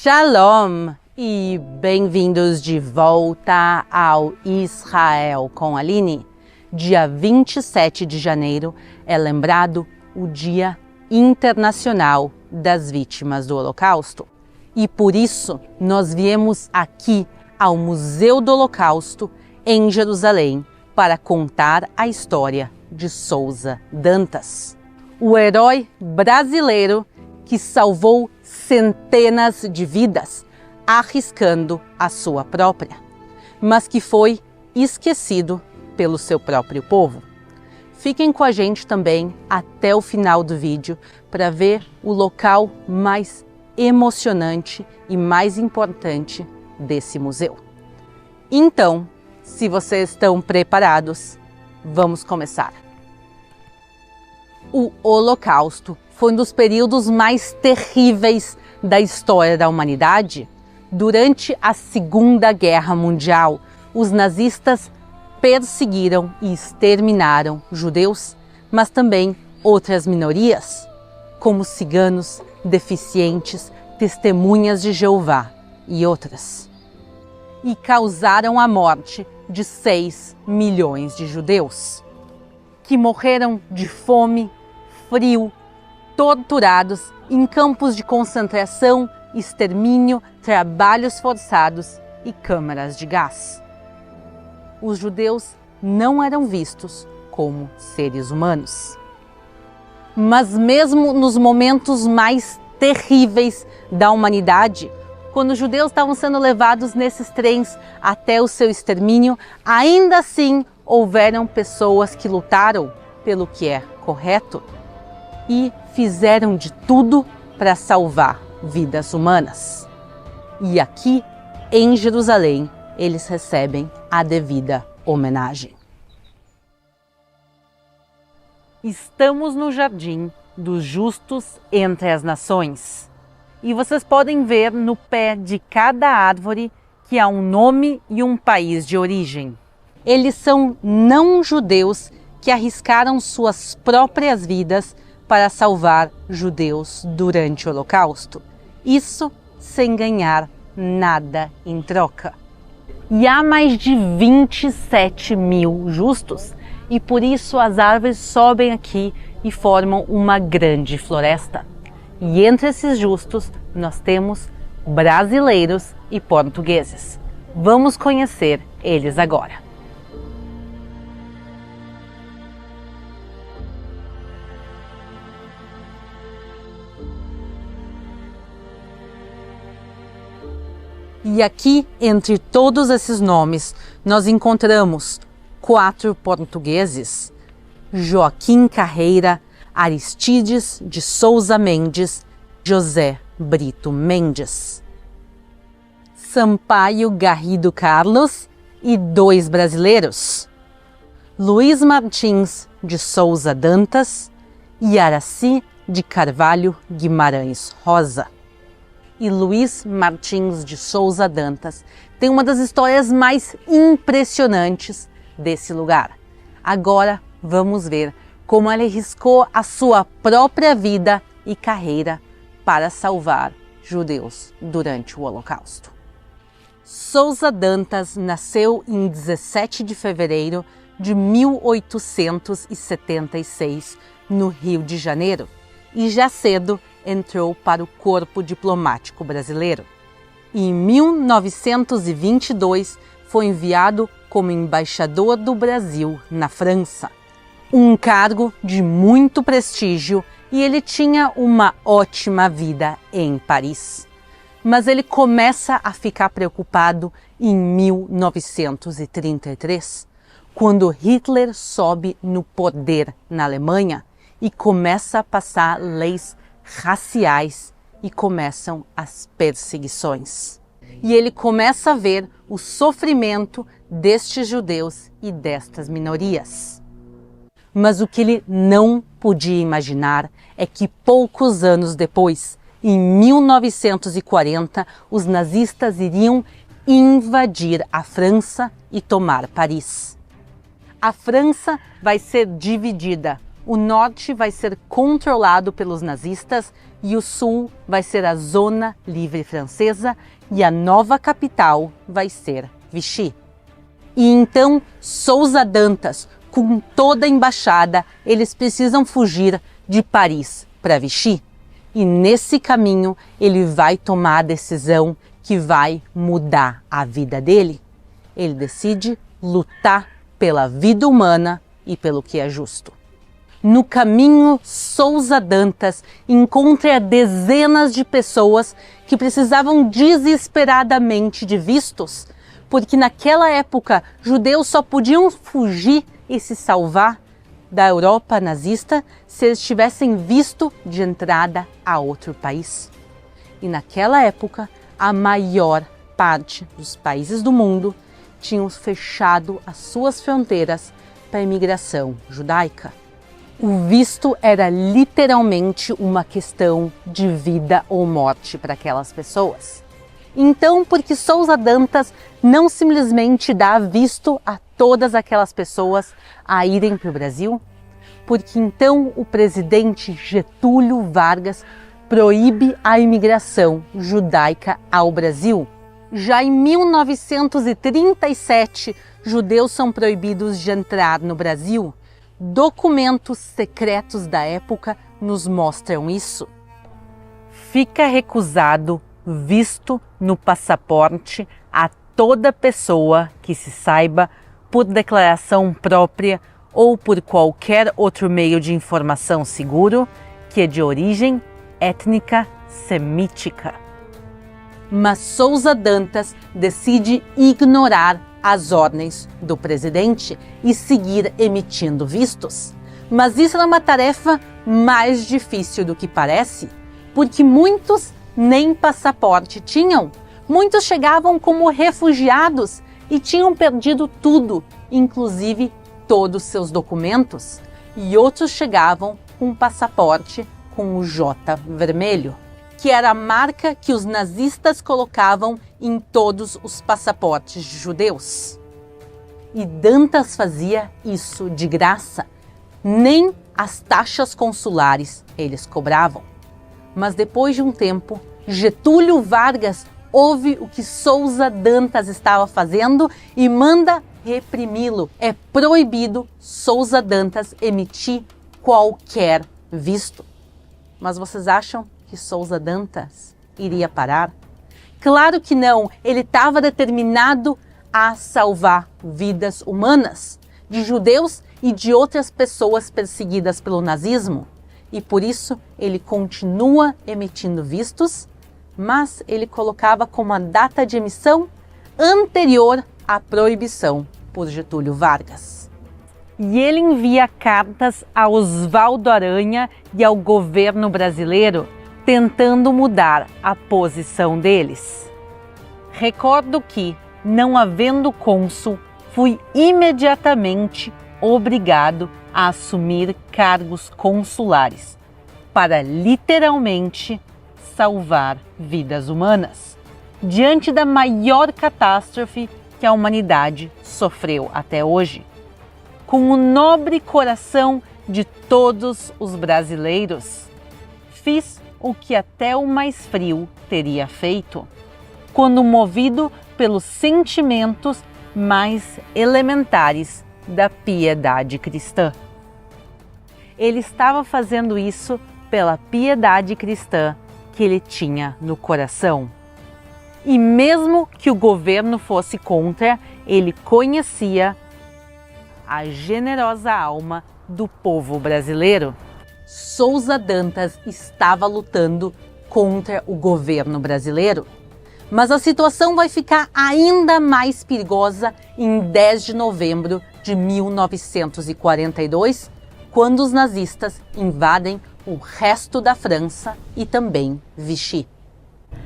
Shalom e bem-vindos de volta ao Israel com Aline. Dia 27 de janeiro é lembrado o Dia Internacional das Vítimas do Holocausto. E por isso nós viemos aqui ao Museu do Holocausto em Jerusalém para contar a história de Souza Dantas, o herói brasileiro que salvou centenas de vidas, arriscando a sua própria, mas que foi esquecido pelo seu próprio povo. Fiquem com a gente também até o final do vídeo para ver o local mais emocionante e mais importante desse museu. Então, se vocês estão preparados, vamos começar. O Holocausto foi um dos períodos mais terríveis da história da humanidade. Durante a Segunda Guerra Mundial, os nazistas perseguiram e exterminaram judeus, mas também outras minorias, como ciganos, deficientes, testemunhas de Jeová e outras. E causaram a morte de 6 milhões de judeus, que morreram de fome, frio, torturados em campos de concentração, extermínio, trabalhos forçados e câmaras de gás. Os judeus não eram vistos como seres humanos. Mas mesmo nos momentos mais terríveis da humanidade, quando os judeus estavam sendo levados nesses trens até o seu extermínio, ainda assim houveram pessoas que lutaram pelo que é correto e fizeram de tudo para salvar vidas humanas. E aqui, em Jerusalém, eles recebem a devida homenagem. Estamos no Jardim dos Justos entre as Nações. E vocês podem ver no pé de cada árvore que há um nome e um país de origem. Eles são não-judeus que arriscaram suas próprias vidas para salvar judeus durante o Holocausto. Isso sem ganhar nada em troca. E há mais de 27 mil justos, e por isso as árvores sobem aqui e formam uma grande floresta. E entre esses justos nós temos brasileiros e portugueses. Vamos conhecer eles agora. E aqui, entre todos esses nomes, nós encontramos 4 portugueses: Joaquim Carreira, Aristides de Souza Mendes, José Brito Mendes, Sampaio Garrido Carlos e 2 brasileiros: Luiz Martins de Souza Dantas e Araci de Carvalho Guimarães Rosa. E Luiz Martins de Souza Dantas tem uma das histórias mais impressionantes desse lugar. Agora vamos ver como ele arriscou a sua própria vida e carreira para salvar judeus durante o Holocausto. Souza Dantas nasceu em 17 de fevereiro de 1876 no Rio de Janeiro e já cedo entrou para o corpo diplomático brasileiro. Em 1922 foi enviado como embaixador do Brasil na França, um cargo de muito prestígio, e ele tinha uma ótima vida em Paris. Mas ele começa a ficar preocupado em 1933, quando Hitler sobe no poder na Alemanha e começa a passar leis raciais e começam as perseguições. E ele começa a ver o sofrimento destes judeus e destas minorias. Mas o que ele não podia imaginar é que poucos anos depois, em 1940, os nazistas iriam invadir a França e tomar Paris. A França vai ser dividida. O norte vai ser controlado pelos nazistas e o sul vai ser a Zona Livre Francesa e a nova capital vai ser Vichy. E então Sousa Dantas, com toda a embaixada, eles precisam fugir de Paris para Vichy. E nesse caminho ele vai tomar a decisão que vai mudar a vida dele. Ele decide lutar pela vida humana e pelo que é justo. No caminho, Sousa Dantas encontra dezenas de pessoas que precisavam desesperadamente de vistos, porque naquela época judeus só podiam fugir e se salvar da Europa nazista se eles tivessem visto de entrada a outro país. E naquela época, a maior parte dos países do mundo tinham fechado as suas fronteiras para a imigração judaica. O visto era literalmente uma questão de vida ou morte para aquelas pessoas. Então, por que Sousa Dantas não simplesmente dá visto a todas aquelas pessoas a irem para o Brasil? Porque então o presidente Getúlio Vargas proíbe a imigração judaica ao Brasil. Já em 1937, judeus são proibidos de entrar no Brasil. Documentos secretos da época nos mostram isso. Fica recusado visto no passaporte a toda pessoa que se saiba, por declaração própria ou por qualquer outro meio de informação seguro, que é de origem étnica semítica. Mas Sousa Dantas decide ignorar as ordens do presidente e seguir emitindo vistos. Mas isso é uma tarefa mais difícil do que parece, porque muitos nem passaporte tinham. Muitos chegavam como refugiados e tinham perdido tudo, inclusive todos seus documentos. E outros chegavam com um passaporte com o J vermelho, que era a marca que os nazistas colocavam em todos os passaportes judeus. E Dantas fazia isso de graça. Nem as taxas consulares eles cobravam. Mas depois de um tempo, Getúlio Vargas ouve o que Sousa Dantas estava fazendo e manda reprimi-lo. É proibido Sousa Dantas emitir qualquer visto. Mas vocês acham que Sousa Dantas iria parar? Claro que não, ele estava determinado a salvar vidas humanas, de judeus e de outras pessoas perseguidas pelo nazismo. E por isso ele continua emitindo vistos, mas ele colocava como a data de emissão anterior à proibição por Getúlio Vargas. E ele envia cartas a Oswaldo Aranha e ao governo brasileiro, tentando mudar a posição deles. Recordo que, não havendo cônsul, fui imediatamente obrigado a assumir cargos consulares para literalmente salvar vidas humanas, diante da maior catástrofe que a humanidade sofreu até hoje. Com o nobre coração de todos os brasileiros, fiz o que até o mais frio teria feito, quando movido pelos sentimentos mais elementares da piedade cristã. Ele estava fazendo isso pela piedade cristã que ele tinha no coração. E mesmo que o governo fosse contra, ele conhecia a generosa alma do povo brasileiro. Sousa Dantas estava lutando contra o governo brasileiro. Mas a situação vai ficar ainda mais perigosa em 10 de novembro de 1942, quando os nazistas invadem o resto da França e também Vichy.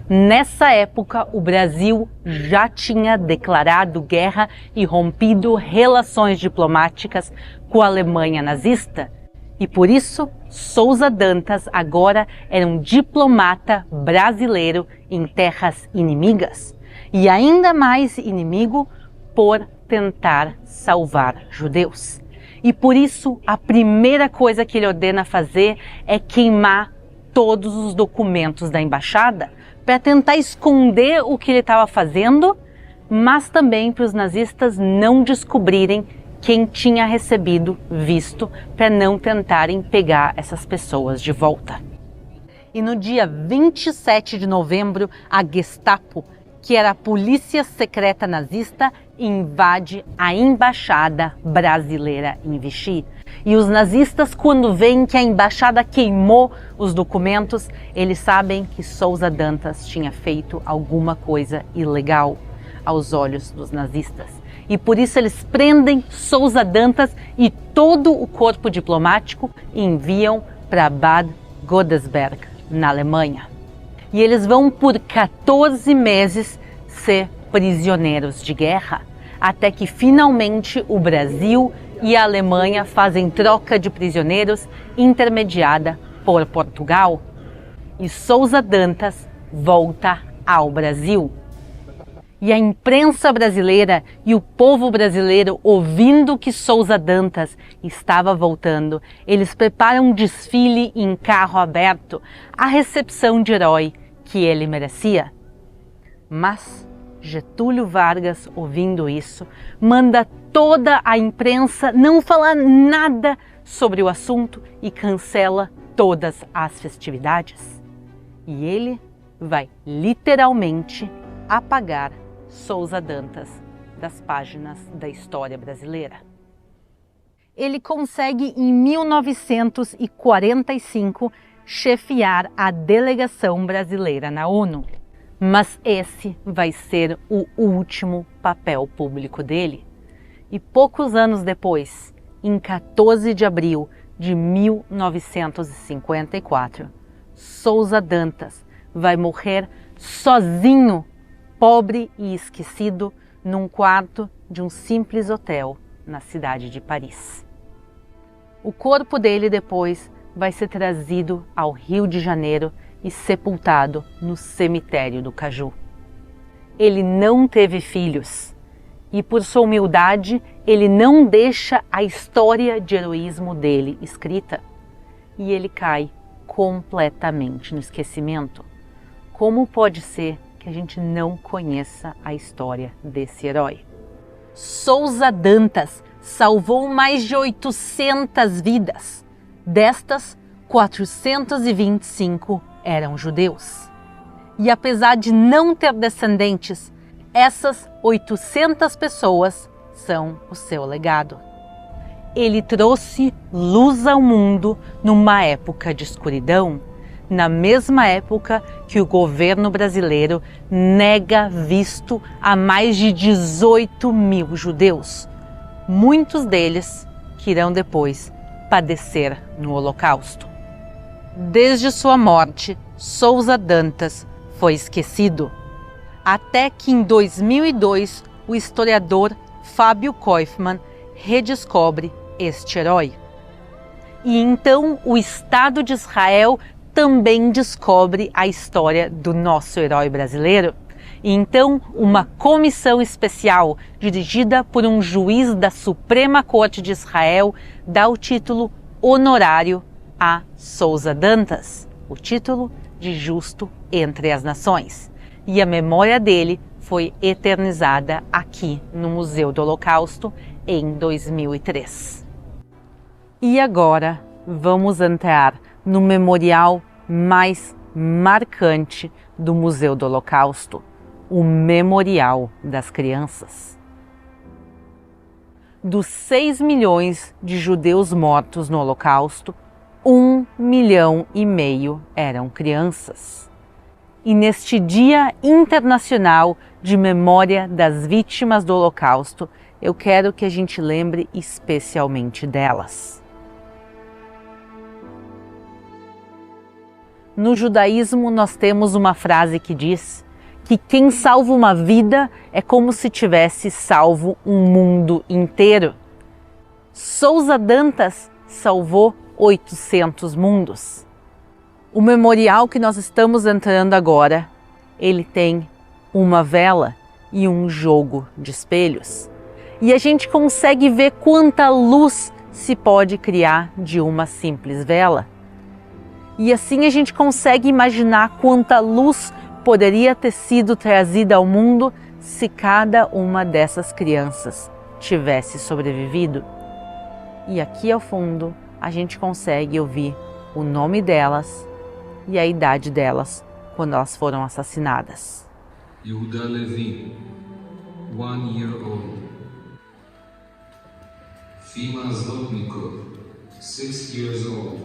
Nessa época, o Brasil já tinha declarado guerra e rompido relações diplomáticas com a Alemanha nazista. E por isso, Sousa Dantas agora era um diplomata brasileiro em terras inimigas. E ainda mais inimigo por tentar salvar judeus. E por isso, a primeira coisa que ele ordena fazer é queimar todos os documentos da embaixada para tentar esconder o que ele estava fazendo, mas também para os nazistas não descobrirem quem tinha recebido visto, para não tentarem pegar essas pessoas de volta. E no dia 27 de novembro, a Gestapo, que era a polícia secreta nazista, invade a embaixada brasileira em Vichy. E os nazistas, quando veem que a embaixada queimou os documentos, eles sabem que Souza Dantas tinha feito alguma coisa ilegal aos olhos dos nazistas. E por isso eles prendem Souza Dantas e todo o corpo diplomático e enviam para Bad Godesberg, na Alemanha. E eles vão por 14 meses ser prisioneiros de guerra, até que finalmente o Brasil e a Alemanha fazem troca de prisioneiros intermediada por Portugal. E Souza Dantas volta ao Brasil. E a imprensa brasileira e o povo brasileiro, ouvindo que Souza Dantas estava voltando, eles preparam um desfile em carro aberto, a recepção de herói que ele merecia. Mas Getúlio Vargas, ouvindo isso, manda toda a imprensa não falar nada sobre o assunto e cancela todas as festividades. E ele vai literalmente apagar Souza Dantas das páginas da história brasileira. Ele consegue, em 1945, chefiar a delegação brasileira na ONU. Mas esse vai ser o último papel público dele. E poucos anos depois, em 14 de abril de 1954, Souza Dantas vai morrer sozinho, pobre e esquecido, num quarto de um simples hotel na cidade de Paris. O corpo dele depois vai ser trazido ao Rio de Janeiro e sepultado no cemitério do Caju. Ele não teve filhos e, por sua humildade, ele não deixa a história de heroísmo dele escrita. E ele cai completamente no esquecimento. Como pode ser que a gente não conheça a história desse herói? Souza Dantas salvou mais de 800 vidas. Destas, 425 eram judeus. E apesar de não ter descendentes, essas 800 pessoas são o seu legado. Ele trouxe luz ao mundo numa época de escuridão, na mesma época que o governo brasileiro nega visto a mais de 18 mil judeus, muitos deles que irão depois padecer no Holocausto. Desde sua morte, Souza Dantas foi esquecido, até que em 2002 o historiador Fábio Koifman redescobre este herói. E então o Estado de Israel também descobre a história do nosso herói brasileiro. E então uma comissão especial, dirigida por um juiz da Suprema Corte de Israel, dá o título honorário a Souza Dantas, o título de justo entre as nações. E a memória dele foi eternizada aqui no Museu do Holocausto em 2003. E agora vamos entrar no memorial mais marcante do Museu do Holocausto, o Memorial das Crianças. Dos 6 milhões de judeus mortos no Holocausto, 1,5 milhão eram crianças. E neste Dia Internacional de Memória das Vítimas do Holocausto, eu quero que a gente lembre especialmente delas. No judaísmo, nós temos uma frase que diz que quem salva uma vida é como se tivesse salvo um mundo inteiro. Souza Dantas salvou 800 mundos. O memorial que nós estamos entrando agora, ele tem uma vela e um jogo de espelhos. E a gente consegue ver quanta luz se pode criar de uma simples vela. E assim a gente consegue imaginar quanta luz poderia ter sido trazida ao mundo se cada uma dessas crianças tivesse sobrevivido. E aqui ao fundo a gente consegue ouvir o nome delas e a idade delas quando elas foram assassinadas. Yehuda Levin, 1 year old. Fima Zlotnikov, 6 years old.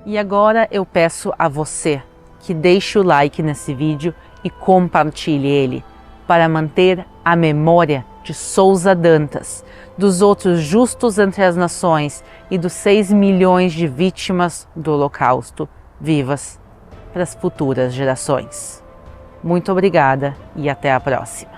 E agora eu peço a você que deixe o like nesse vídeo e compartilhe ele para manter a memória de Souza Dantas, dos outros justos entre as nações e dos 6 milhões de vítimas do Holocausto vivas para as futuras gerações. Muito obrigada e até a próxima.